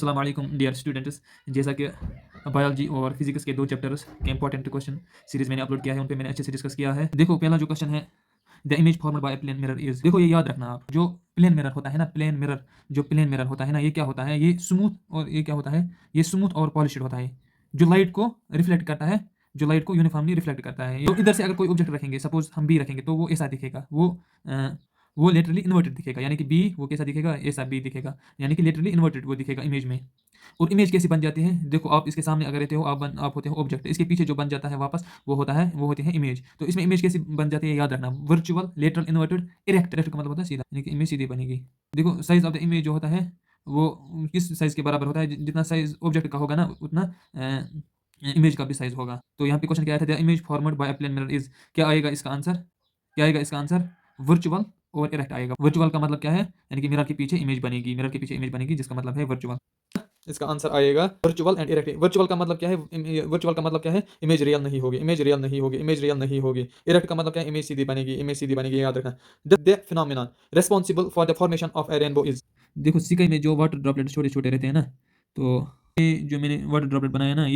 अस्सलाम वालेकुम dear students. जैसा कि बायोलॉजी और फिजिक्स के 2 चैप्टर्स के इंपॉर्टेंट क्वेश्चन सीरीज़ मैंने अपलोड किया है, उन पे मैंने अच्छे से डिस्कस किया है। देखो पहला जो क्वेश्चन है, the image formed by plane mirror is, देखो ये याद रखना आप, जो प्लेन मिरर होता है ना, प्लेन मिरर, जो प्लेन मिरर होता है ना, ये क्या होता है, ये स्मूथ और ये क्या होता है, ये स्मूथ और पॉलिश्ड होता है, जो लाइट को रिफ्लेक्ट करता है, जो लाइट को यूनिफॉर्मली रिफ्लेक्ट करता है। तो इधर से अगर कोई ऑब्जेक्ट रखेंगे, सपोज़ हम बी रखेंगे, तो वो ऐसा दिखेगा, वो लेटरली इन्वर्टेड दिखेगा, यानी कि बी वो कैसा दिखेगा, ऐसा बी दिखेगा, यानी कि लिटरली इन्वर्टेड वो दिखेगा इमेज में। और इमेज कैसी बन जाती है, देखो आप इसके सामने अगर रहते हो, आप होते हो ऑब्जेक्ट, इसके पीछे जो बन जाता है वापस वो होता है, वो होती है इमेज। तो इसमें इमेज कैसी बन जाती है याद रखना, virtual, lateral inverted, erect. Erect का मतलब होता है सीधा, यानी कि इमेज सीधी बनेगी। देखो साइज ऑफ द इमेज जो होता है वो किस साइज के बराबर होता है, जितना साइज ऑब्जेक्ट का होगा ना उतना इमेज का भी साइज होगा। तो यहाँ पे क्वेश्चन क्या आया था, the image formed by a plane mirror is, क्या आएगा इसका आंसर, क्या आएगा इसका आंसर, वर्चुअल और इरेक्ट आएगा। वर्चुअल का मतलब क्या है, यानी कि मिरर के पीछे इमेज बनेगी, मिरर के पीछे इमेज बनेगी, जिसका मतलब है वर्चुअल। इसका आंसर आएगा वर्चुअल एंड इरेक्ट। वर्चुअल का मतलब क्या है, वर्चुअल का मतलब क्या है, इमेज रियल नहीं होगी, इमेज रियल नहीं होगी, इमेज रियल नहीं होगी। इरेक्ट का मतलब क्या है, इमेज सीधी बनेगी, इमेज सीधी बनेगी, याद रखना। The phenomenon responsible for the formation of a rainbow is, देखो सिकाई में जो वाटर ड्रॉपलेट छोटे छोटे रहते हैं ना, तो ये जो मैंने वाटर ड्रॉपलेट बनाया ना,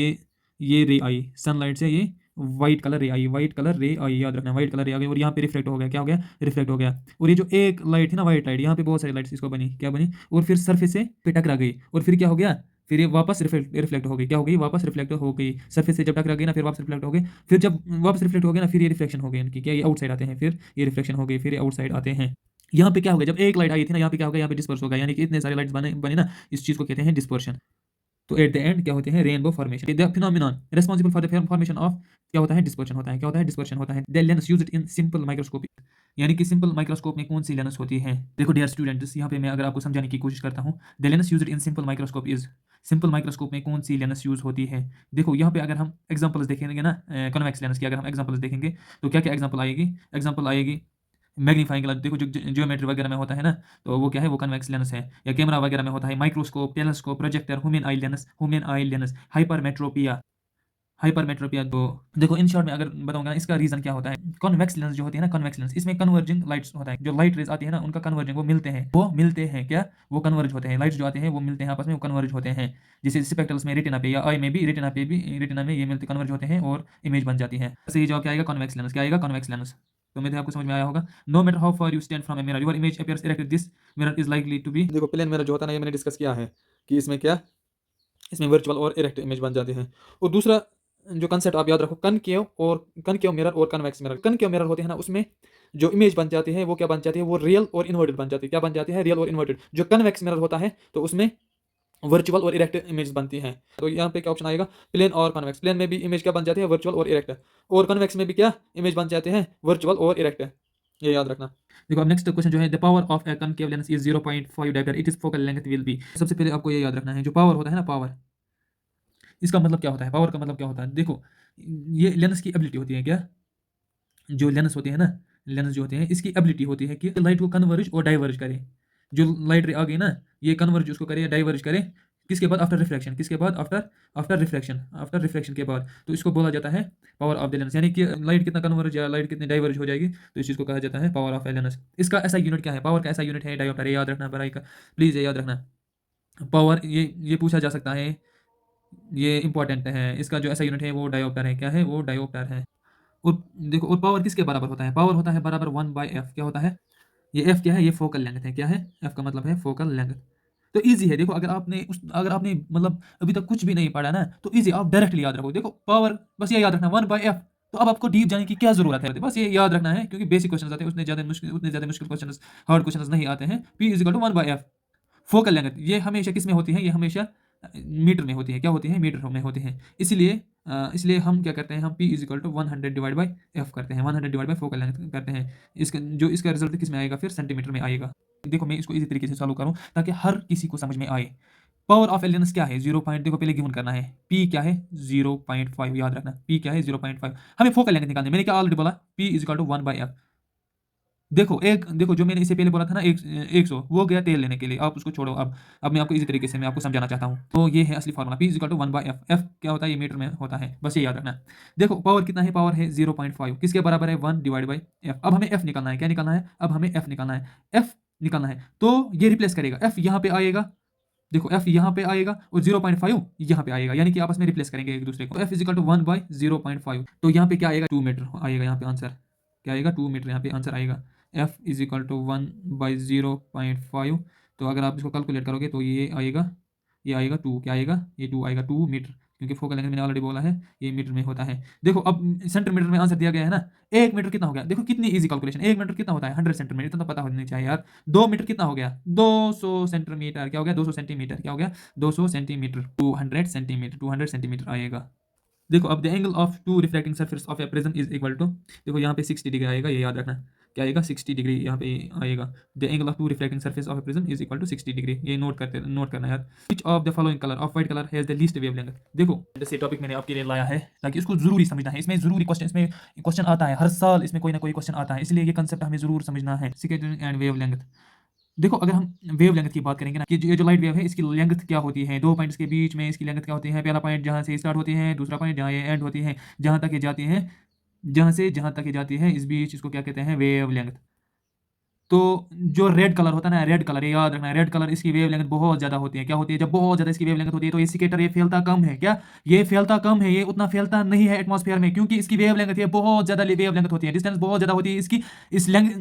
ये रे आई सनलाइट से, ये व्हाइट कलर रे आई, व्हाइट कलर रे आई, याद रखना, व्हाइट कलर रे आ गई, और यहाँ पे रिफ्लेक्ट हो गया, क्या हो गया, रिफ्लेक्ट हो गया। और ये जो एक लाइट थी ना, व्हाइट लाइट, यहाँ पे बहुत सारी लाइट्स इसको बनी, क्या बनी, और फिर सरफेस से पे टकरा गई, और फिर क्या हो गया, फिर ये वापस रिफ्लेक्ट हो गई, क्या हो गई, वापस रिफ्लेक्ट हो गई, सरफेस से जब टकरा गई ना, फिर वापस रिफ्लेक्ट हो गई, फिर जब वापस रिफ्लेक्ट हो गया ना, फिर ये रिफ्लेक्शन हो गई इनकी, क्या ये आउटसाइड आते हैं, फिर ये रिफ्लेक्शन हो गई, फिर ये आउटसाइड आते हैं। यहाँ पे क्या हो गया, जब एक लाइट आई थी ना, यहाँ पे क्या हो गया, यहाँ पे डिस्पर्स हो गया, यानी कि इतने सारे लाइट्स बने बने ना, इस चीज़ को कहते हैं डिस्पर्शन। तो एट द एंड क्या होते हैं, rainbow formation. The phenomenon responsible for the formation of, क्या होता है, डिस्पर्शन होता है, क्या होता है, डिस्पर्शन होता है। The lens used in simple microscope, यानी कि सिंपल माइक्रोस्कोप में कौन सी लेंस होती है। देखो डियर स्टूडेंट्स, यहाँ पे मैं अगर आपको समझाने की कोशिश करता हूँ, the lens used in simple microscope is, simple microscope में कौन सी लेंस यूज होती है। देखो यहाँ पे अगर हम एग्जांपल्स देखेंगे ना, कन्वेक्स लेंस की अगर हम एग्जांपल्स देखेंगे, तो क्या क्या एग्जांपल आएगी, एग्जांपल आएगी मैग्नीफाइंग ग्लास। देखो जो ज्योमेट्री वगैरह में होता है ना, तो वो क्या है, वो कन्वेक्स लेंस है। या कैमरा वगैरह में होता है microscope, telescope, projector, human eye lens, hypermetropia, hypermetropia. तो देखो इन शॉर्ट में अगर बताऊंगा इसका रीजन क्या होता है, कॉन्वेक्स लेंस जो होती है ना, कॉन्वेक्स लेंस, इसमें कन्वर्जिंग लाइट्स होता है, जो लाइट रेज आती है ना, उनका कन्वर्जिंग, वो मिलते हैं, वो मिलते हैं क्या, वो कन्वर्ज होते हैं, लाइट्स जो आते हैं वो मिलते हैं आपस में, वो कन्वर्ज होते हैं। जैसे स्पेक्ट्रल्स में, रेटिना पे या आई में भी, रेटिना पे भी, रेटिना में ये मिलते कन्वर्ज होते हैं और इमेज बन जाती है। ऐसे ही जवाब क्या आएगा, कॉन्वेक्स लेंस, क्या आएगा, कॉन्वेक्स लेंस। तो मेरे आपको समझ में आया होगा। No matter how far you stand from a mirror, your image appears erected, this mirror is likely to be, देखो प्लेन मिरर जो होता है ना, ये मैंने डिस्कस किया है कि इसमें क्या, इसमें वर्चुअल और इरेक्ट इमेज बन जाती है। और दूसरा जो कंसेप्ट आप याद रखो, कनकेव मिरर और कन्वेक्स मिरर। कनकेव मिरर होते हैं ना, उसमें जो इमेज बन जाती है वो क्या बन जाती है, वो रियल और इन्वर्टेड बन जाती है, क्या बन जाती है, रियल और इन्वर्टेड। जो कन्वेक्स मिरर होता है तो उसमें वर्चुअल और इरेक्ट इमेज बनती है। तो यहाँ पे क्या ऑप्शन आएगा, प्लेन और कन्वेक्स। प्लेन में भी इमेज क्या बन जाती है, वर्चुअल और इरेक्ट, और कन्वेक्स में भी क्या इमेज बन जाते हैं, वर्चुअल और इरेक्ट, ये याद रखना। देखो अब नेक्स्ट क्वेश्चन जो है, the power of A concave lens is 0.5 diameter, it is focal length will be. सबसे पहले आपको ये याद रखना है, जो पावर होता है ना, पावर, इसका मतलब क्या होता है, पावर का मतलब क्या होता है। देखो ये लेंस की एबिलिटी होती है, क्या, जो लेंस होते हैं ना, लेंस जो होते हैं, इसकी एबिलिटी होती है कि लाइट को कन्वर्ज और डाइवर्ज करे। जो लाइट रे आ गई ना, ये कन्वर्ज उसको करे या डाइवर्ज करे, किसके बाद, आफ्टर रिफ्लेक्शन, किसके बाद, after after reflection, after reflection के बाद। तो इसको बोला जाता है पावर ऑफ द लेंस, यानी कि लाइट कितना कन्वर्ज या लाइट कितनी डाइवर्ज हो जाएगी, तो इस चीज़ को कहा जाता है पावर ऑफ ए लेंस। इसका ऐसा यूनिट क्या है, पावर का ऐसा यूनिट है डायोप्टर, ये याद रखना बराई का, प्लीज़ ये याद रखना। पावर ये पूछा जा सकता है, ये इंपॉर्टेंट है। इसका जो ऐसा यूनिट है वो डायोप्टर है, क्या है, वो डायोप्टर है। और देखो, और पावर किसके बराबर होता है, पावर होता है बराबर 1/f, क्या होता है, ये f क्या है, ये फोकल लेंथ है, क्या है, f का मतलब है फोकल लेंथ। तो इजी है, देखो अगर आपने मतलब अभी तक कुछ भी नहीं पढ़ा ना, तो इजी, आप डायरेक्टली याद रखो। देखो पावर बस ये याद रखना 1/f, तो अब आपको डीप जाने की क्या जरूरत है, बस ये याद रखना है, क्योंकि बेसिक क्वेश्चन आते हैं, उतने ज्यादा मुश्किल क्वेश्चन, हार्ड क्वेश्चन नहीं आते हैं। p is equal to 1/f, focal length ये हमेशा किस में होती है, ये हमेशा मीटर में होती है, क्या होती है, मीटर में होती है। इसलिए हम क्या करते हैं, हम p is equal to 100 divide by f करते हैं, 100 डिवाइड बाई फोकल लेंथ करते हैं। इसका रिजल्ट किस में आएगा, फिर सेंटीमीटर में आएगा। देखो मैं इसको इसी तरीके से सॉल्व करूँ ताकि हर किसी को समझ में आए। पावर ऑफ ए लेंस क्या है, 0 पॉइंट, देखो पहले गिवन करना है, p क्या है, 0.5, याद रखना p क्या है, 0.5। हमें फोकल लेंथ निकालनी है, मैंने क्या ऑलरेडी बोला, p is equal to 1/f। देखो जो मैंने इससे पहले बोला था ना, 100 वो गया तेल लेने के लिए, आप उसको छोड़ो। अब मैं आपको इसी तरीके से मैं आपको समझाना चाहता हूँ। तो ये है असली formula, p is equal to 1/f। f क्या होता है, ये मीटर में होता है, बस ये याद रखना। देखो पावर कितना है, पावर है 0.5, किसके बराबर है, 1 डिवाइड बाई f। अब हमें f निकालना है, क्या निकालना है, अब हमें f निकालना है, f निकालना है। तो ये रिप्लेस करेगा, f यहाँ पे आएगा, देखो एफ यहाँ पे आएगा और 0.5 यहाँ पे आएगा, यानी कि आपस में रिप्लेस करेंगे एक दूसरे को। एफ इजिकल टू 1/0.5, तो यहाँ पे क्या आएगा 2 मीटर आएगा, यहाँ पे आंसर क्या आएगा 2 मीटर यहाँ पे आंसर आएगा। एफ इजिकल टू 1/0.5, तो अगर आप इसको कैलकुलेट करोगे तो ये आएगा 2, क्या आएगा ये 2 आएगा 2 मीटर, क्योंकि फोकल लेंथ मैंने ऑलरेडी बोला है ये मीटर में होता है। देखो अब सेंटीमीटर में आंसर दिया गया है ना, 1 मीटर कितना हो गया, देखो कितनी इजी कैलकुलेशन, 1 मीटर कितना होता है 100 सेंटीमीटर, इतना तो पता होना चाहिए यार। 2 मीटर कितना हो गया 200 सेंटीमीटर, क्या हो गया 200 सेंटीमीटर, क्या हो गया 200 सेंटीमीटर, 200 सेंटीमीटर, 200 सेंटीमीटर आएगा। देखो अब the angle of two reflecting surface of a prism is equal to, देखो यहाँ पे 60 डिग्री आएगा, ये याद रखना, क्या आएगा 60 डिग्री यहाँ पे आएगा। The angle of two reflecting surface of a prism is equal to 60 degree, ये नोट करना यार। Which of the following colour of white colour has the least wavelength. देखो जैसे टॉपिक मैंने आपके लिए लाया है ताकि इसको जरूरी समझना है, इसमें जरूरी क्वेश्चन, इसमें क्वेश्चन आता है हर साल, इसमें कोई ना कोई क्वेश्चन आता है, इसलिए ये कंसेप्ट हमें जरूर समझना है। स्कैटरिंग एंड वेवलेंथ, देखो अगर हम वेव लेंथ की बात करेंगे ना कि ये जो लाइट वेव है इसकी लेंथ क्या होती है, दो पॉइंट्स के बीच में इसकी लेंथ क्या होती है, पहला पॉइंट जहाँ से स्टार्ट होती है, दूसरा पॉइंट जहाँ ये एंड होती है, जहाँ तक ये जाती है, जहाँ तक ये जाती है इस बीच, इसको क्या कहते हैं वेव लेंथ। तो जो रेड कलर होता है ना, रेड कलर, ये याद रखना, रेड कलर इसकी वेव लेंथ बहुत ज़्यादा होती है, क्या होती है जब बहुत ज़्यादा इसकी वेव लेंथ होती है तो ये सिकेटर ये फैलता कम है, क्या ये फैलता कम है, ये उतना फैलता नहीं है एटमॉस्फेयर में, क्योंकि इसकी वेव लेंथ है बहुत ज़्यादा वेव लेंथ होती है, डिस्टेंस बहुत ज़्यादा होती है इसकी, इस लेंथ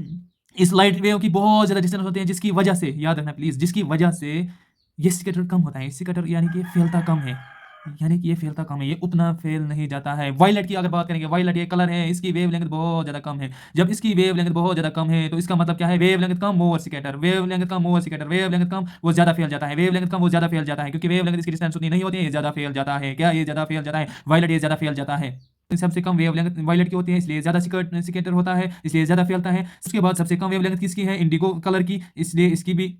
इस लाइट वेव की बहुत ज़्यादा डिस्टेंस होती है, जिसकी वजह से याद रखना प्लीज़, जिसकी वजह से ये सिकेटर कम होता है, सिकेटर यानी कि फैलता कम है, यानी कि ये फैलता कम है, ये उतना फैल नहीं जाता है। वायलेट की अगर बात करेंगे, वायलेट ये कलर है, इसकी वेव लेंथ बहुत ज़्यादा कम है, जब इसकी वेव लेंथ बहुत ज़्यादा कम है तो इसका मतलब क्या है वेव लेंथ कम मोर सिकेटर, वेव लेंथ कम मोर सिकेटर, वेव लेंथ कम वो ज़्यादा फैल जाता है, वेव लेंथ कम वो ज़्यादा फैल जाता है, क्योंकि वेव लेंथ इसकी डिस्टेंस उतनी नहीं होती है, ये ज़्यादा फैल जाता है, क्या ये ज़्यादा फैल जाता है, वायलेट ये ज़्यादा फैल जाता है। सबसे कम वेवलेंथ वायलेट की होती है, इसलिए ज़्यादा सिकेटर होता है, इसलिए ज़्यादा फैलता है। उसके बाद सबसे कम वेवलेंथ किसकी है, इंडिगो कलर की, इसलिए इसकी भी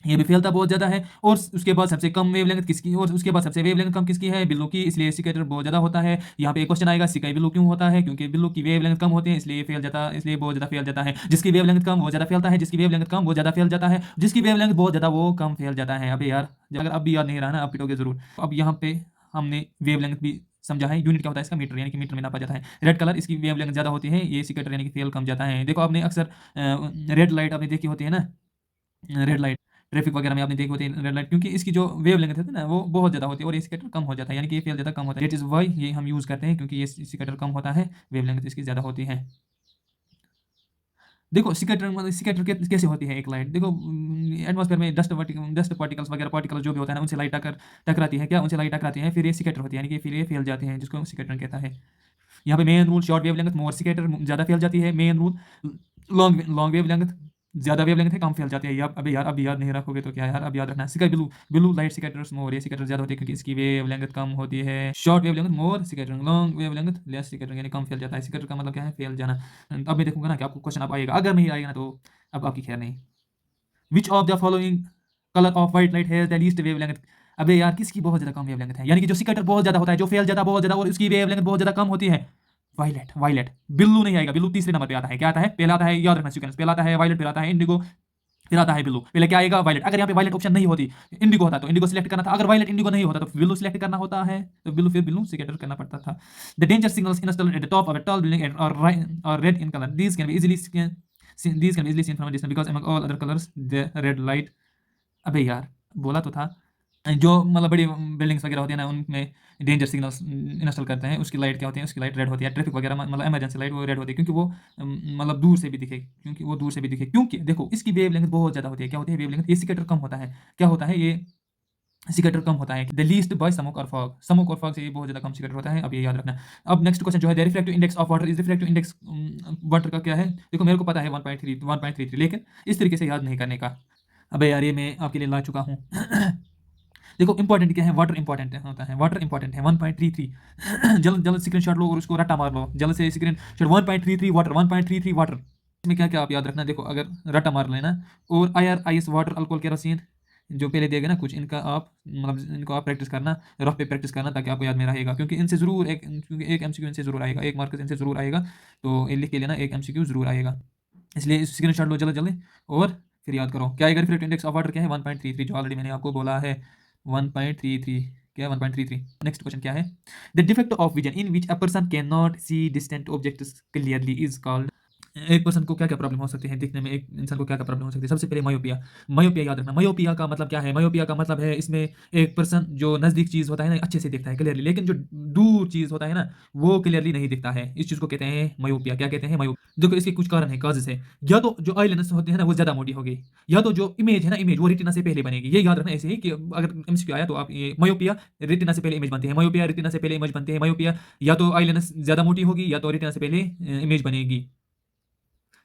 ये भी फैलता बहुत ज़्यादा है। और उसके बाद सबसे कम वेवलेंथ किसकी, और उसके बाद सबसे वेवलेंथ कम किसकी है, बिल्लू की, इसलिए सिकेटर बहुत ज़्यादा होता है। यहाँ पे एक क्वेश्चन आएगा स्काई ब्लू क्यों होता है, क्योंकि बिल्लू की वेवलेंथ कम होती है इसलिए फैल जाता है, इसलिए बहुत ज़्यादा फैल जाता है। जिसकी वेवलेंथ कम वो ज़्यादा फैलता है, जिसकी वेवलेंथ कम वो ज़्यादा फैल जाता है, जिसकी वेवलेंथ बहुत ज़्यादा वो कम फैल जाता है। अबे यार अगर अब भी याद नहीं रहा ना, आप पिटोगे जरूर। अब यहाँ पे हमने वेवलेंथ भी समझा है, यूनिट क्या होता है इसका मीटर, यानी कि मीटर में नापा जाता है। रेड कलर इसकी वेवलेंथ ज़्यादा होती है, ये सिकेटर यानी कि फेल कम जाता है। देखो आपने अक्सर रेड लाइट आपने देखी होती है ना, रेड लाइट ट्रैफिक वगैरह में आपने देखी होती है रेड लाइट, क्योंकि इसकी जो वेव लेंथ है ना वो बहुत ज़्यादा होती है और ये सिकेटर कम हो जाता है, यानी कि ये फेल ज़्यादा कम होता है। दैट इज़ वाई ये हम यूज़ करते हैं, क्योंकि ये सिकेटर कम होता है, वेव लेंथ इसकी ज़्यादा होती है। देखो सिकेटर कैसे होती है एक लाइट, देखो एटमॉस्फेयर में डस्ट पार्टिकल्स वगैरह पार्टिकल्स जो भी होता है ना, उनसे लाइट टकराती है, क्या उनसे लाइट टकराती है, फिर ये सिकेटर होती है, यानी कि फिर ये फैल जाते हैं, जिसको सिकेटर कहता है। यहाँ पे main rule short wave length more scatter ज़्यादा फैल जाती है, main rule long wave length ज़्यादा वेव लेंथ है कम फैल जाती है। अबे यार अब याद नहीं रखोगे तो क्या यार, अब याद रखना स्काई ब्लू ब्लू लाइट सिकेटर्स मोर, ये सिकेटर ज़्यादा होती है क्योंकि इसकी वेव लेंथ कम होती है। Short wave length more सिकेटर, long wave length less सिकेटर, यानी कम फैल जाता है। सिकेटर का मतलब क्या है फैल जाना। अब मैं देखूंगा ना कि आपको क्वेश्चन अब आएगा, अगर नहीं आएगा ना तो अब आपकी खैर नहीं। विच of the following colour of white light has the least wave length. अबे यार किसकी बहुत ज़्यादा कम वेव लेंथ है, यानी कि जो सिकेटर बहुत ज़्यादा होता है, जो फैल जाता है बहुत ज़्यादा और उसकी वेव लेंथ बहुत ज़्यादा कम होती है, वायलेट। वायलेट बिल्लू नहीं आएगा, बिल्लू तीसरे नंबर पे आता है, क्या आता है पहला आता है, याद रखना सीक्वेंस, पहला आता है वायलेट, फिर आता है इंडिगो, फिर आता है बिल्लू। पहले क्या आएगा वायलेट, अगर यहाँ पे वायलेट ऑप्शन नहीं होती इंडिगो होता तो इंडिगो सिलेक्ट करना था, अगर वायलेट इंडिगो नहीं होता तो बिल्लू सिलेक्ट करना होता है, तो बिल्लू फिर बिल्लू सिलेक्ट करना पड़ता था। The danger signals installed at the top of a tall building और red in colour, these can be easily seen from a distance because among all other colors the red light। अबे यार बोला तो था, जो मतलब बड़ी बिल्डिंग्स वगैरह होती है ना उनमें डेंजर सिग्नल्स इंस्टॉल करते हैं, उसकी लाइट क्या होती है, उसकी लाइट रेड होती है। ट्रैफिक वगैरह मतलब इमरजेंसी लाइट वो रेड होती है, क्योंकि वो मतलब दूर से भी दिखे, क्योंकि वो दूर से भी दिखे, क्योंकि देखो इसकी वेव लेंथ बहुत ज़्यादा होती है। क्या होती है वेव लेंथ, ये सिकेटर कम होता है, क्या होता है ये सिकेटर कम होता है, द लीस्ट बाय स्मोक और फॉग, स्मोक और फॉग से ये बहुत ज़्यादा कम सिकेटर होता है, अब ये याद रखना। अब नेक्स्ट क्वेश्चन जो है the refractive index of water is, refractive index water का क्या है। देखो मेरे को पता है 1.33, लेकिन इस तरीके से याद नहीं करने का। अबे यार ये मैं आपके लिए ला चुका हूँ देखो इंपॉर्टेंट क्या है, वाटर इंपॉर्टेंट होता है, वाटर इंपॉर्टेंट है 1.33 जल्द जल्द स्क्रीनशॉट लो और उसको रट्टा मार लो जल्द से, स्क्रीनशॉट 1.33 वाटर, 1.33 वाटर। इसमें क्या क्या आप याद रखना, देखो अगर रट्टा मार लेना, और आईआरआईएस वाटर अल्कोहल केरोसिन जो पहले दिए गए ना कुछ, इनका आप मतलब इनको आप प्रैक्टिस करना, रफ पे प्रैक्टिस करना, ताकि आपको याद में रहेगा, क्योंकि इनसे जरूर एक एमसीक्यू इनसे जरूर आएगा, एक मार्क्स इनसे जरूर आएगा, तो ये लिख के लेना एक एमसीक्यू जरूर आएगा, इसलिए स्क्रीनशॉट लो जल्दी जल्दी और फिर याद करो। क्या आएगा रिफ्रैक्टिव इंडेक्स ऑफ वाटर, क्या है 1.33, जो ऑलरेडी मैंने आपको बोला है 1.33, क्या है 1.33। नेक्स्ट क्वेश्चन क्या है, the defect of vision in which a person can not see distant objects clearly is called. एक पर्सन को क्या क्या प्रॉब्लम हो सकती है दिखने में, एक इंसान को क्या क्या प्रॉब्लम हो सकती है। सबसे पहले मायोपिया। मायोपिया याद रखना, मायोपिया का मतलब क्या है? मायोपिया का मतलब है इसमें एक पर्सन जो नज़दीक चीज़ होता है ना अच्छे से दिखता है क्लियरली, लेकिन जो दूर चीज़ होता है ना वो क्लियरली नहीं दिखता है। इस चीज़ को कहते हैं मायोपिया। क्या कहते हैं? मायो। देखो इसके कुछ कारण है, काजेस है। या तो जो आई लेंस होते हैं ना वो ज़्यादा मोटी होगी, या तो जो इमेज है ना इमेज वो रेटिना से पहले बनेगी। ये याद रखना ऐसे ही कि अगर एमसीक्यू आया तो आप ये मायोपिया रेटिना से पहले इमेज बनती है, मायोपिया रेटिना से पहले इमेज बनती है, मायोपिया या तो आई लेंस ज़्यादा मोटी होगी या तो रेटिना से पहले इमेज बनेगी।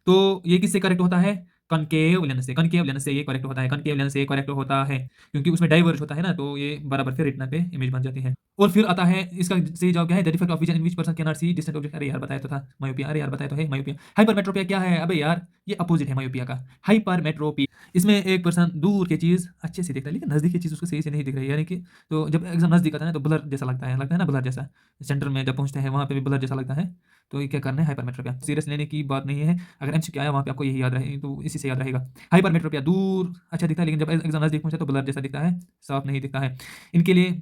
तो ये किससे करेक्ट होता है? कनकेव लेंस से। कनकेव लेंस से ये करेक्ट होता है, कनकेव लेंस से ये करेक्ट होता है, क्योंकि उसमें डाइवर्ज होता है ना तो ये बराबर फिर रेटिना पे इमेज बन जाती है। और फिर आता है इसका सही जवाब क्या है? The defect of vision in which person can not see distant object. अरे यार बताया तो था मायोपिया, अरे यार बताया तो है मायोपिया। हाइपरमेट्रोपिया क्या है? अबे यार ये अपोजिट है मायोपिया का, हाइपरमेट्रोपिया। इसमें एक पर्सन दूर की चीज़ अच्छे से देखता है लेकिन नज़दीक की चीज़ उसको सही से नहीं दिख रही है, यानी कि तो जब एकदम नज़दीक आता है ना तो ब्लर जैसा लगता है ना, ब्लर जैसा। सेंटर में जब पहुंचते हैं वहाँ पे भी ब्लर जैसा लगता है। तो ये क्या करना है? हाइपरमेट्रोपिया। सीरियस लेने की बात नहीं है, अगर एमसीक्यू आया वहाँ पे आपको यही याद रहे तो इसी से याद रहेगा। हाइपरमेट्रोपिया दूर अच्छा दिखता है लेकिन जब एकदम नज़दीक पहुंचा तो ब्लर जैसा दिखता है, साफ नहीं दिखता है। इनके लिए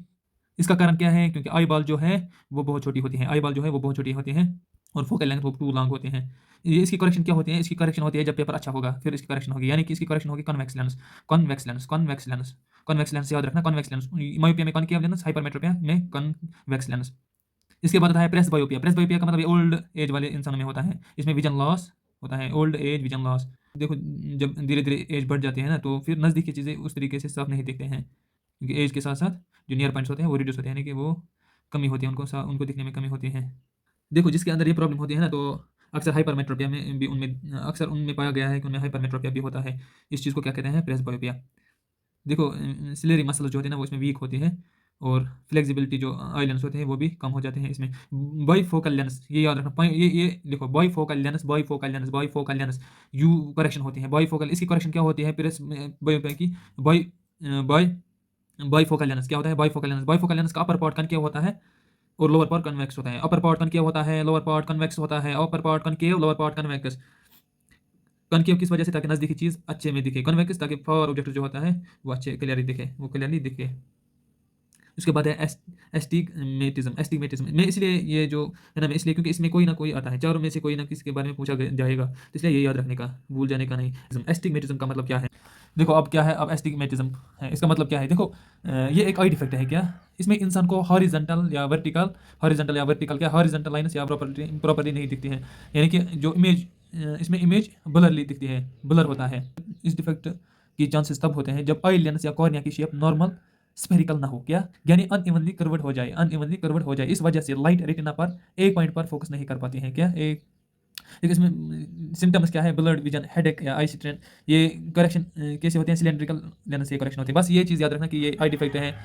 इसका कारण क्या है? क्योंकि आई बॉल जो है वो बहुत छोटी होती है, आई बॉल जो है वो बहुत छोटी होती है और फोकल लेंथ वो टू लॉन्ग होते हैं। ये इसकी करेक्शन क्या होती है? इसकी करेक्शन होती है जब पेपर अच्छा होगा फिर इसकी करेक्शन होगी, यानी कि इसकी करेक्शन होगी convex lens. Convex lens, convex lens, convex lens याद रखना। कॉन्वेक्स लेंस मायोपिया में कॉनकेव लेंस, हाइपरमेट्रोपिया में कॉन्वेक्स लेंस। इसके बाद आता है प्रेस बायोपिया। प्रेस बायोपिया का मतलब ओल्ड एज वाले इंसानों में होता है, इसमें विजन लॉस होता है, ओल्ड एज विजन लॉस। देखो जब धीरे धीरे एज बढ़ जाती है ना तो फिर नज़दीक की चीज़ें उस तरीके से साफ नहीं दिखते हैं, क्योंकि एज के साथ साथ जो नियर पॉइंट्स होते हैं वो रिड्यूस होते हैं, यानी कि वो कमी होती है, उनको दिखने में कमी होती है। देखो जिसके अंदर ये प्रॉब्लम होती है ना तो अक्सर हाइपरमेट्रोपिया में भी उनमें अक्सर उनमें पाया गया है कि उनमें हाइपरमेट्रोपिया भी होता है। इस चीज़ को क्या कहते हैं? प्रेस बायोपिया। देखो सिलेरी मसल जो होते हैं ना वो इसमें वीक होती है और फ्लेक्सिबिलिटी जो आई लेंस होते हैं वो भी कम हो जाते हैं इसमें। बाईफोकल लेंस ये याद रखना, ये देखो bifocal lens, bifocal lens, bifocal lens you correction होती है। बाईफोकल इसकी करेक्शन क्या होती है? प्रेस बायोपिया की बाई बाई बाईफोकल लेंस क्या होता है? बाईफोकल लेंस, बाईफोकल लेंस का अपर पार्ट कनकेव होता है और लोअर पार्ट कन्वेक्स होता है। अपर पार्ट कनकेव होता है, लोअर पार्ट कन्वेक्स होता है, upper part concave, lower part convex. Concave किस वजह से? ताकि नज़दीकी चीज़ अच्छे में दिखे, कन्वेक्स ताकि फार ऑब्जेक्ट जो होता है वो अच्छे क्लियरली दिखे, वो क्लियरली दिखे। उसके बाद है एस्टिग्मेटिज्म। एस्टिग्मेटिज्म में इसलिए ये जो है ना, इसलिए क्योंकि इसमें कोई ना कोई आता है, चारों में से कोई ना किसी के बारे में पूछा जाएगा, तो इसलिए ये याद रखने का, भूल जाने का नहीं। एस्टिग्मेटिज्म का मतलब क्या है? देखो अब क्या है, अब एस्टिग्मेटिज्म है, इसका मतलब क्या है? देखो ये एक आई डिफेक्ट है क्या? इसमें इंसान को हॉरिजॉन्टल या वर्टिकल, हॉरिजॉन्टल या वर्टिकल क्या, हॉरिजॉन्टल लाइन्स या प्रॉपर्ली नहीं दिखती है, यानी कि जो इमेज इसमें इमेज ब्लरली दिखती है, ब्लर होता है। इस डिफेक्ट की चांसेस तब होते हैं जब आई लेंस या कॉर्निया की शेप नॉर्मल स्फेरिकल ना हो, क्या यानी अनइवनली कर्व्ड हो जाए, अनइवनली कर्व्ड हो जाए। इस वजह से लाइट रेटिना पर एक पॉइंट पर फोकस नहीं कर पाती है, क्या एक इसमें सिम्टम्स क्या है? ब्लड विजन, हेडेक या आई स्ट्रेन। ये करेक्शन कैसे होते हैं? सिलेंड्रिकल लेंस से करेक्शन होती है। बस ये चीज़ याद रखना कि ये आई डिफेक्ट है,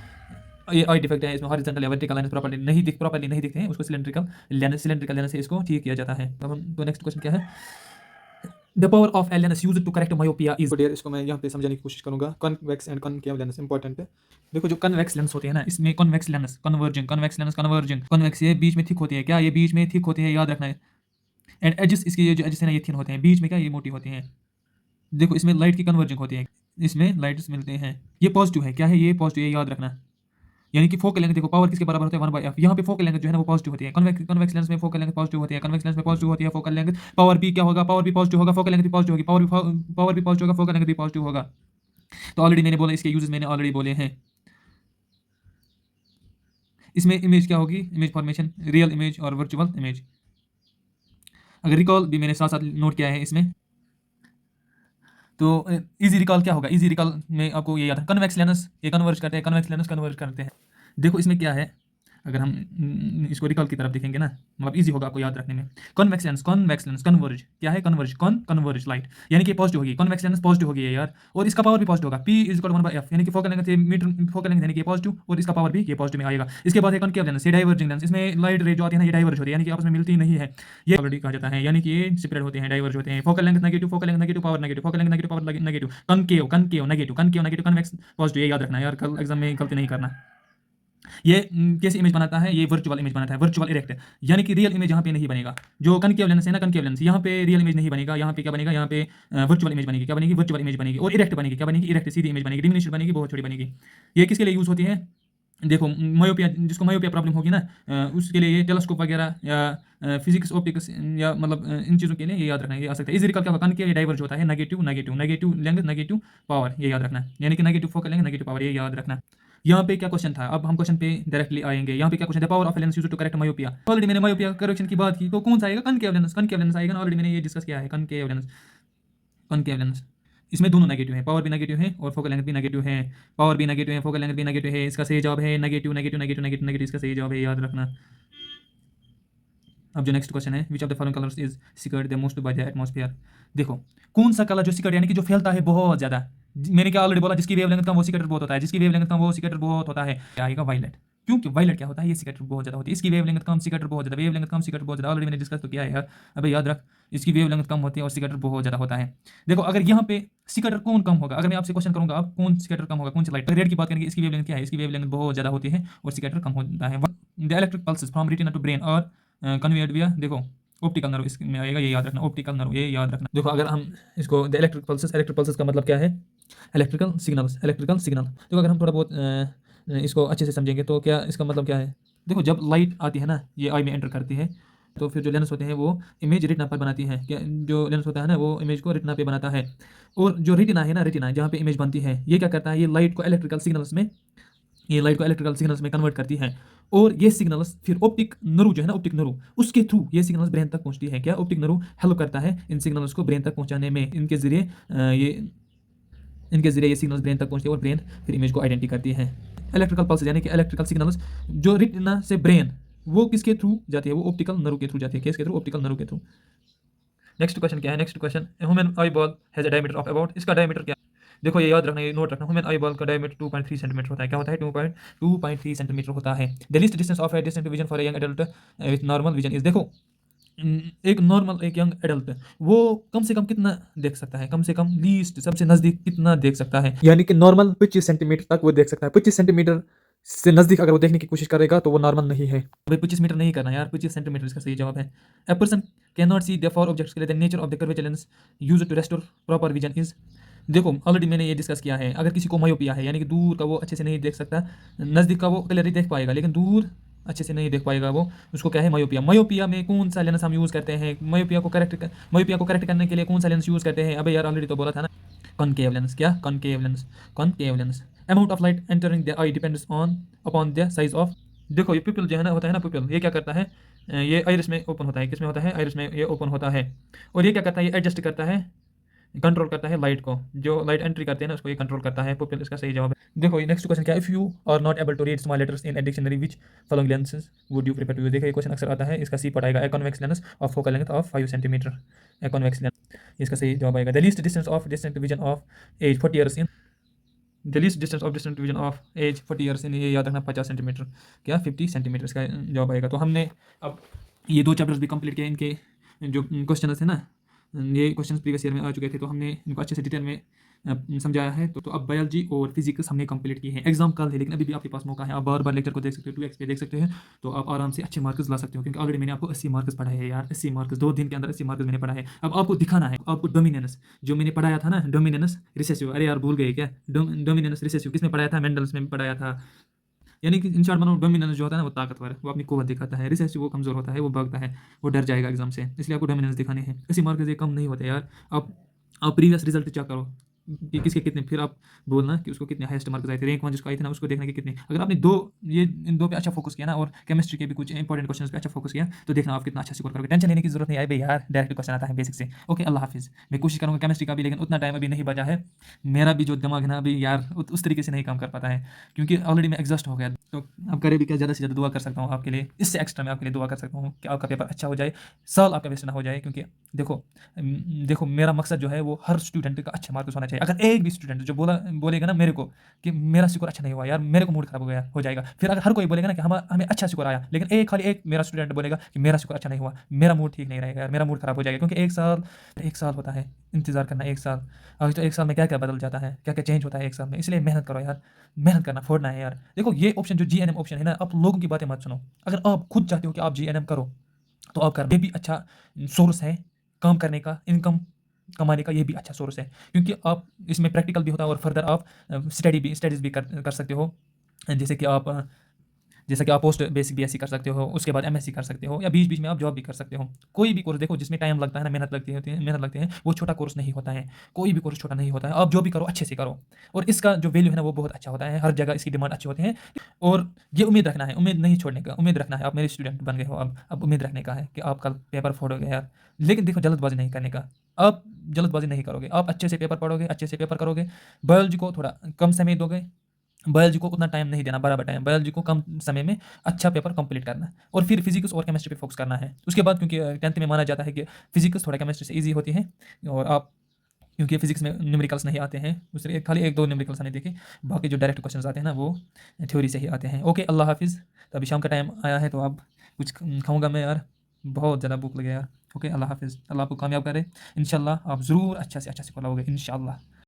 ये आई डिफेक्ट है, इसमें हॉरिजॉन्टल या वर्टिकल लाइन्स प्रॉपर्ली नहीं दिखते हैं, उसको सिलेंड्रिकल लेंस से इसको ठीक किया जाता है। अब हम तो नेक्स्ट क्वेश्चन क्या है? The power of L lens used to correct myopia is dear. इसको मैं यहाँ पे समझाने की कोशिश करूंगा। Convex and concave lens important है। देखो जो कन्वेक्स लेंस होते हैं ना इसमें convex lens converging, convex lens converging, convex ये बीच में थिक होती है, क्या ये बीच में थिक होती है, याद रखना है। एंड एजेस इसकी ये जो एजेस है ना ये थिन होते हैं, बीच में क्या ये मोटी होती हैं। देखो इसमें लाइट की कन्वर्जिंग होती है, इसमें लाइट्स मिलते हैं, ये पॉजिटिव है, क्या है ये पॉजिटिव, ये याद रखना। यानी कि फोकल लेंथ देखो पावर किसके बराबर होता है? 1/f। यहाँ पे फोकल लेंथ जो है ना वो पॉजिटिव होती है, कन्वेक्स लेंस में फोकल लेंथ पॉजिटिव होती है, कन्वेक्स लेंस में पॉजिटिव होती है फोकल लेंथ। पावर भी क्या होगा? पावर भी पॉजिटिव होगा, फोकल लेंथ भी पॉजिटिव होगी, पावर भी पॉजिटिव होगा, फोकल लेंथ भी पॉजिटिव होगा। तो ऑलरेडी मैंने बोला, इसके यूजेस मैंने ऑलरेडी बोले हैं। इसमें इमेज क्या होगी? इमेज फॉर्मेशन, रियल इमेज और वर्चुअल इमेज। अगर रिकॉल भी मैंने साथ साथ नोट किया है इसमें, तो इजी रिकॉल क्या होगा? इजी रिकॉल में आपको ये याद है, कन्वेक्स लेंस ये कन्वर्ज करते हैं, कन्वेक्स लेंस कन्वर्ज करते हैं। देखो इसमें क्या है, अगर हम इसको रिकॉल की तरफ देखेंगे ना मतलब इजी होगा आपको याद रखने में। कन्वेक्स लेंस कन्वर्ज क्या है? कन्वर्ज लाइट, यानी कि पॉजिटिव होगी, कन्वेक्स लेंस पॉजिटिव होगी यार, और इसका पावर भी पॉजिटिव होगा। P इज इक्वल 1/f, यानी कि focal length metre, focal length यानी कि पॉजिटिव और इसका पावर भी ये पॉजिटिव में आएगा। इसके बाद है कॉनकेव लेंस, ये डाइवर्जिंग लेंस, इसमें लाइट रे जो आती है ना ये डाइवर्ज होती है, यानी कि आपस में मिलती नहीं है, ये ऑलरेडी कहा जाता है, यानी कि ये सेपरेट होते हैं, डाइवर्ज होते हैं। Focal length negative, focal length negative, power negative, focal length negative, power negative. Concave negative, convex positive, ये याद रखना यार, कल एग्जाम में गलती नहीं करना। ये कैसे इमेज बनाता है? ये वर्चुअल इमेज बनाता है, वर्चुअल इरेक्ट, यानी कि रियल इमेज यहाँ पे नहीं बनेगा। जो कनकेव लेंस है ना, कनकेव लेंस यहाँ पे रियल इमेज नहीं बनेगा, यहाँ पे क्या बनेगा? यहाँ पे वर्चुअल इमेज बनेगी। क्या बनेगी? वर्चुअल इमेज बनेगी। और इरेक्ट बनेगी, क्या बनेगी? इरेक्ट सीधी इमेज बनेगी, डिमिनिश्ड बनेगी, बहुत छोटी बनेगी। ये किसके लिए यूज होती है? देखो मायोपिया, जिसको मायोपिया प्रॉब्लम होगी ना, उसके लिए ये टेलीस्कोप वगैरह या फिजिक्स ऑप्टिक्स या मतलब इन चीज़ों के लिए ये याद रखना है, ये आ सकता है। इस क्या होगा, कन के डाइवर्ज होता है, negative negative negative length negative power, ये याद रखना है, यानी कि negative focal length negative power, ये याद रखना है। यहाँ पे क्या क्वेश्चन था, अब हम क्वेश्चन पे डायरेक्टली आएंगे। यहाँ पे क्या क्वेश्चन था, power of lens used to correct myopia. Already मैंने मायोपिया करेक्शन की बात की, तो कौन सा आएगा, कनकेव लेंस आएगा ना, ऑलरेडी मैंने ये डिस्कस किया है, कनकेव लेंस। इसमें दोनों नेगेटिव है, पावर भी नेगेटिव है और फोकल लेंथ भी नेगेटिव है। पावर भी नेगेटिव है, फोकल लेंथ भी नेगेटिव है, इसका सही जवाब है negative negative negative negative negative, इसका सही जवाब है, याद रखना। अब जो नेक्स्ट क्वेश्चन है, which of the following colours is scattered the most by the atmosphere. देखो कौन सा कलर जो सिकर्ड यानी कि जो फैलता है बहुत ज्यादा, मैंने क्या ऑलरेडी बोला, जिसकी वेवलेंथ कम वो सिकटर बहुत होता है, जिसकी वेवलेंथ कम वो सिकटर बहुत होता है, क्या आएगा, वायलेट। क्योंकि वायलेट क्या होता है, ये सिकटर बहुत ज्यादा होती है, इसकी वेवलेंथ कम सिकटर बहुत ज्यादा, वेवलेंथ कम सिकटर बहुत ज्यादा, ऑलरेडी मैंने डिस्कस तो किया है यार। अबे याद रख, इसकी वेवलेंथ कम होती है और सिकटर बहुत ज्यादा होता है। देखो अगर यहाँ पे सिकटर कौन कम होगा, अगर मैं आपसे क्वेश्चन करूंगा आप कौन सिकटर कम होगा, कौन सी लाइट, रेड की बात करेंगे, इसकी वेवलेंथ क्या है, इसकी वेवलेंथ बहुत ज्यादा होती है और सिकटर कम होता है। The electric pulses from retina to brain are conveyed विया, देखो ऑप्टिकल नर्व इसमें आएगा, ये याद रखना, ऑप्टिकल नर्व, ये याद रखना। देखो अगर हम इसको द इलेक्ट्रिक पल्सेस का मतलब क्या है, इलेक्ट्रिकल सिग्नल्स, इलेक्ट्रिकल सिग्नल। तो अगर हम थोड़ा बहुत इसको अच्छे से समझेंगे तो क्या इसका मतलब क्या है, देखो जब लाइट आती है ना, ये आई में एंटर करती है, तो फिर जो लेंस होते हैं वो इमेज रेटिना पर बनाती है, क्या जो लेंस होता है ना वो इमेज को रेटिना पे बनाता है। और जो रेटिना है ना, रेटिना जहाँ पे इमेज बनती है, ये क्या करता है, ये लाइट को इलेक्ट्रिकल सिग्नल्स में, ये लाइट को इलेक्ट्रिकल सिग्नल्स में कन्वर्ट करती है। और ये सिग्नल्स फिर ऑप्टिक नर्व जो है ना, ऑप्टिक नर्व, उसके थ्रू ये सिग्नल्स ब्रेन तक पहुंचती है। क्या ऑप्टिक नर्व हेल्प करता है इन सिग्नल्स को ब्रेन तक पहुंचाने में, इनके जरिए ये सिग्नल्स ब्रेन तक पहुंचते हैं और ब्रेन फिर इमेज को आइडेंटिटी करती है। इलेक्ट्रिकल पल्स यानी कि इलेक्ट्रिकल सिग्नल्स जो रेटिना से ब्रेन, वो किसके थ्रू जाती है, वो ऑप्टिकल नर्व के थ्रू जाती है, किसके थ्रू, ऑप्टिकल नर्व के थ्रू। नेक्स्ट क्वेश्चन क्या है, next question, human eye ball has a diameter of about, इसका डायमीटर क्या है, देखो ये याद रखना, ये नोट रखना, ह्यूमन आई बॉल का डायमीटर 2.3 सेंटीमीटर होता है, क्या होता है, 2.3 सेंटीमीटर होता है। The least distance of a distant vision for a young adult with normal vision is, देखो एक नॉर्मल एक यंग एडल्ट वो कम से कम कितना देख सकता है, कम से कम लीस्ट सबसे नजदीक कितना देख सकता है, यानी कि नॉर्मल 25 सेंटीमीटर तक वो देख सकता है। 25 सेंटीमीटर से नजदीक अगर वो देखने की कोशिश करेगा तो वो नॉर्मल नहीं है। भाई 25 मीटर नहीं करना यार, 25 सेंटीमीटर इसका सही जवाब है। A person can not see the far objects clear, the nature of the curvature lens used to restore proper vision is, देखो ऑलरेडी मैंने ये डिस्कस किया है, अगर किसी को मायोपिया है यानी कि दूर का वो अच्छे से नहीं देख सकता, नज़दीक का वो क्लियरली देख पाएगा लेकिन दूर अच्छे से नहीं देख पाएगा वो, उसको क्या है, मायोपिया। मायोपिया में कौन सा लेंस हम यूज़ करते हैं, मायोपिया को करेक्ट करने के लिए कौन सा लेंस यूज़ करते हैं, अबे यार ऑलरेडी तो बोला था ना, कॉनकेव लेंस। क्या, concave lens, concave lens. Amount of light entering the I depends on upon the size of, देखो ये पिपल जो है ना, होता है ना पिपल, ये क्या करता है, ये आइरिस में ओपन होता है, किस में होता है, आइरिस में ये ओपन होता है। और ये क्या करता है, ये एडजस्ट करता है, कंट्रोल करता है लाइट को, जो लाइट एंट्री करते हैं ना उसको ये कंट्रोल करता है, पुपिल इसका सही जवाब है। देखो नेक्स्ट क्वेश्चन क्या है, if you are not able to read small letters in a dictionary which following lenses would you prefer to use, देखो ये क्वेश्चन अक्सर आता है, इसका सी पड़ाएगा, a convex lens of focal length of 5 centimetre, a convex lens, इसका सही जवाब आएगा। The least distance of distant vision of age 40 years in, the least distance of distant vision of age 40 years इन, ये याद रखना 50 centimetre, क्या 50 centimetre इसका जवाब आएगा। तो हमने अब ये 2 चैप्टर्स भी कंप्लीट किए, इनके जो क्वेश्चन थे ना, ये क्वेश्चंस प्रीवियस ईयर में आ चुके थे, तो हमने इनको अच्छे से डिटेल में समझाया है। तो अब बायोलॉजी और फिजिक्स हमने कंप्लीट किए हैं। एग्जाम कल है लेकिन अभी भी आपके पास मौका है, आप बार बार लेक्चर को देख सकते हो, 2x पे देख सकते हैं, तो आप आराम से अच्छे मार्क्स ला सकते हो, क्योंकि ऑलरेडी मैंने आपको 80 मार्क्स पढ़ाए हैं यार, 80 मार्क्स 2 दिन के अंदर 80 मार्क्स मैंने पढ़ा है। अब आपको दिखाना है, आपको डोमिनेंस जो मैंने पढ़ाया था ना, डोमिनेंस रिसेसिव, अरे यार भूल गए क्या, डोमिनेंस रिसेसिव किसमें पढ़ाया था, मेंडल्स में पढ़ाया था, यानी कि इन शॉर्ट मानो डोमिनेंस जो होता है ना वो ताकतवर, वो अपनी कुव्वत दिखाता है, रिसेसिव वो कमजोर होता है, वो भागता है, वो डर जाएगा एग्जाम से, इसलिए आपको डोमिनेंस दिखाने हैं। इसी मार्क्स से कम नहीं होते यार। आप प्रीवियस रिजल्ट चेक करो कि किसके कितने, फिर आप बोलना कि उसको कितने हाईएस्ट मार्क्स आए थे, रैंक 1 जिसको आए थे ना उसको देखना कि कितने, अगर आपने इन दो पे अच्छा फोकस किया ना, और केमिस्ट्री के भी कुछ इंपॉर्टेंट क्वेश्चन पे अच्छा फोकस किया, तो देखना आप कितना अच्छा स्कोर करोगे। टेंशन लेने की जरूरत नहीं है भाई यार, डायरेक्ट क्वेश्चन आता है बेसिक से। ओके, अल्लाह हाफिज़। मैं कोशिश करूँगा केमिस्ट्री का भी, लेकिन उतना टाइम अभी नहीं बचा है, मेरा भी जो दिमाग है ना अभी यार उस तरीके से नहीं काम कर पाता है, क्योंकि ऑलरेडी मैं एग्जॉस्ट हो गया। तो अब करे भी क्या, ज़्यादा से ज़्यादा दुआ कर सकता हूँ आपके लिए, इससे एक्स्ट्रा मैं आपके लिए दुआ कर सकता हूँ कि आपका पेपर अच्छा हो जाए, साल आपका वेस्ट ना हो जाए। क्योंकि देखो मेरा मकसद जो है वो हर स्टूडेंट का अच्छे मार्क्स होना चाहिए। अगर एक भी स्टूडेंट जो बोलेगा ना मेरे को कि मेरा स्कोर अच्छा नहीं हुआ यार, मेरे को मूड खराब हो जाएगा। फिर अगर हर कोई बोलेगा ना कि हमें अच्छा स्कोर आया, लेकिन खाली एक मेरा स्टूडेंट बोलेगा कि मेरा स्कोर अच्छा नहीं हुआ, मेरा मूड ठीक नहीं रहेगा यार, मेरा मूड खराब हो जाएगा। क्योंकि एक साल होता है इंतजार करना, एक साल, अभी तो एक साल में क्या क्या बदल जाता है, क्या क्या चेंज होता है एक साल में। इसलिए मेहनत करो यार, मेहनत करना फोड़ना है यार। देखो ये ऑप्शन जो GNM ऑप्शन है ना, आप लोगों की बातें मत सुनो, अगर आप खुद चाहते हो कि आप GNM करो तो आप कर, ये भी अच्छा सोर्स है काम करने का, इनकम कमाने का, ये भी अच्छा सोर्स है, क्योंकि आप इसमें प्रैक्टिकल भी होता है और फर्दर आप स्टडीज़ भी कर सकते हो। जैसा कि आप पोस्ट बेसिक बीएससी कर सकते हो, उसके बाद एमएससी कर सकते हो, या बीच बीच में आप जॉब भी कर सकते हो। कोई भी कोर्स देखो जिसमें टाइम लगता है ना, मेहनत लगती है, वो छोटा कोर्स नहीं होता है। कोई भी कोर्स छोटा नहीं होता है। आप जो भी करो अच्छे से करो, और इसका जो वैल्यू है ना वो बहुत अच्छा होता है। हर जगह इसकी डिमांड अच्छी होती है। और ये उम्मीद रखना है, उम्मीद नहीं छोड़ने का, उम्मीद रखना है। आप मेरे स्टूडेंट बन गए हो, अब उम्मीद रखने का है कि आप कल पेपर फोड़ोगे यार। लेकिन देखो, जल्दबाजी नहीं करने का। आप जल्दबाजी नहीं करोगे, आप अच्छे से पेपर पढ़ोगे, अच्छे से पेपर करोगे। बायोलॉजी को थोड़ा कम समय दोगे, बायोलॉजी को उतना टाइम नहीं देना, बराबर टाइम। बायोलॉजी को कम समय में अच्छा पेपर कंप्लीट करना है, और फिर फिजिक्स और केमिस्ट्री पे फोकस करना है उसके बाद, क्योंकि 10th में माना जाता है कि फिजिक्स थोड़ा केमिस्ट्री से इजी होती है। और आप, क्योंकि फिजिक्स में न्यूमेरिकल्स नहीं आते हैं, दूसरे खाली एक दो न्यूमेरिकल्स हमने देखे, बाकी जो डायरेक्ट क्वेश्चन आते हैं ना वो थ्योरी से ही आते हैं। ओके, अल्लाह हाफिज़। तो अभी शाम का टाइम आया है, तो अब कुछ खाऊंगा मैं यार, बहुत ज़्यादा भूख लगे यार। ओके, अल्लाह हाफिज़। अल्लाह आपको कामयाब करे। इंशाल्लाह आप ज़रूर अच्छा से पढ़ाओगे इंशाल्लाह।